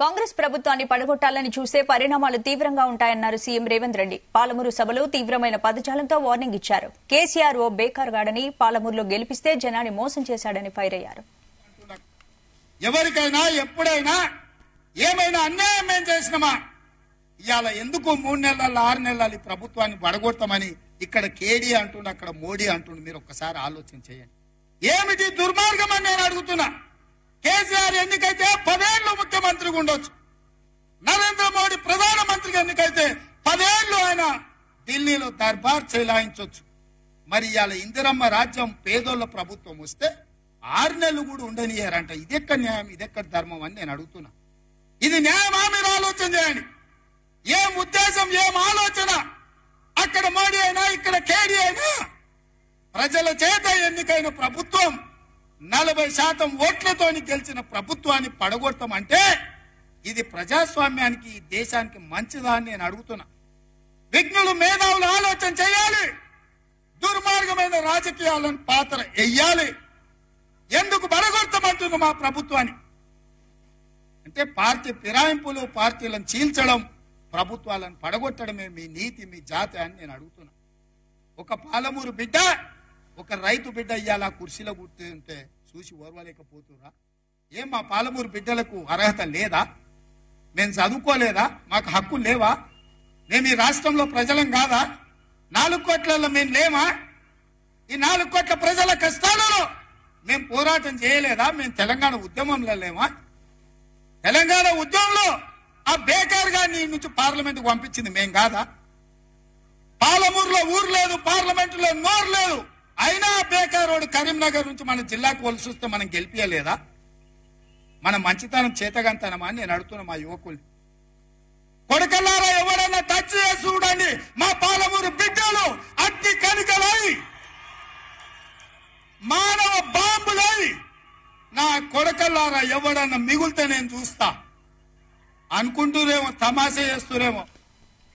కాంగ్రెస్ ప్రభుత్వాన్ని పడగొట్టాలని చూసే పరిణామాలు తీవ్రంగా ఉంటాయన్నారు సీఎం రేవంత్ రెడ్డి. పాలమూరు సభలో తీవ్రమైన పదజాలంతో వార్నింగ్ ఇచ్చారు. కేసీఆర్ ఓ బేకార్గాడని, పాలమూరులో గెలిపిస్తే జనాన్ని మోసం చేశాడని ఫైర్ అయ్యారు. ఎవరికైనా ఎప్పుడైనా ఏమైనా అన్యాయం ఏం చేసినామా ఇవాళ ఎందుకు 3 నెలల 6 నెలలు ఈ ప్రభుత్వాన్ని పడగొడతామని ఇక్కడ కేడీ అంటుండు, అక్కడ మోడీ అంటుండు. మీరు ఒక్కసారి ఆలోచన చేయండి. ఏమిటి దుర్మార్గం అని నేను అడుగుతున్నా. కేసీఆర్ ఎన్నికైతే 10 ఏళ్లు ముఖ్యమంత్రిగా ఉండొచ్చు. నరేంద్ర మోడీ ప్రధానమంత్రిగా ఎన్నికైతే 10 ఏళ్లు ఆయన ఢిల్లీలో దర్బార్ చెలాయించవచ్చు. మరి ఇవాళ ఇందిరమ్మ రాజ్యం పేదోళ్ల ప్రభుత్వం వస్తే 6 నెలలు కూడా ఉండనియారంట. ఇదెక్కడ న్యాయం, ఇదెక్కడ ధర్మం అని నేను అడుగుతున్నా. ఇది న్యాయమా? మీరు ఆలోచన చేయండి. ఏం ఉద్దేశం, ఏం ఆలోచన? అక్కడ మోడీ అయినా ఇక్కడ కేడీ అయినా ప్రజల చేత ఎన్నికైన ప్రభుత్వం 40% ఓట్లతోని గెలిచిన ప్రభుత్వాన్ని పడగొట్టం అంటే ఇది ప్రజాస్వామ్యానికి, ఈ దేశానికి మంచిదా అని నేను అడుగుతున్నా. విఘ్నులు, మేధావులు ఆలోచన చేయాలి. దుర్మార్గమైన రాజకీయాలను పాత్ర వెయ్యాలి. ఎందుకు పడగొట్టమంటుంది మా ప్రభుత్వాన్ని అంటే పార్టీ ఫిరాయింపులు, పార్టీలను చీల్చడం, ప్రభుత్వాలను పడగొట్టడమే మీ నీతి, మీ జాతి అని నేను అడుగుతున్నా. ఒక పాలమూరు బిడ్డ, ఒక రైతు బిడ్డ ఇయ్యాల కుర్చీలో కూర్చుంటే చూసి ఓర్వలేకపోతురా? ఏం మా పాలమూరు బిడ్డలకు అర్హత లేదా? మేము చదువుకోలేదా? మాకు హక్కులు లేవా? మేము ఈ రాష్ట్రంలో ప్రజలం కాదా? 4 కోట్లలో మేము లేమా? ఈ 4 కోట్ల ప్రజల కష్టాలలో మేము పోరాటం చేయలేదా? మేము తెలంగాణ ఉద్యమంలో లేమా? తెలంగాణ ఉద్యమంలో ఆ బేకార్ గారిని నుంచి పార్లమెంట్కి పంపించింది మేం కాదా? పాలమూరులో ఊరు లేదు, పార్లమెంటులో నోరు లేదు. అయినా బేకారోడు కరీంనగర్ నుంచి మన జిల్లాకు వలసి వస్తే మనం గెలిపియలేదా? మన మంచితనం చేతగంతనమా అని నేను అడుగుతున్నా మా యువకుల్ని. కొడకల్లారా, ఎవరన్నా టచ్ చేసి చూడండి. మా పాలమూరు బిడ్డలు అగ్ని కణికలై, మానవ బాంబులై, నా కొడకల్లారా ఎవడన్నా మిగులుతే నేను చూస్తా అనుకుంటూరేమో, తమాషా చేస్తూరేమో.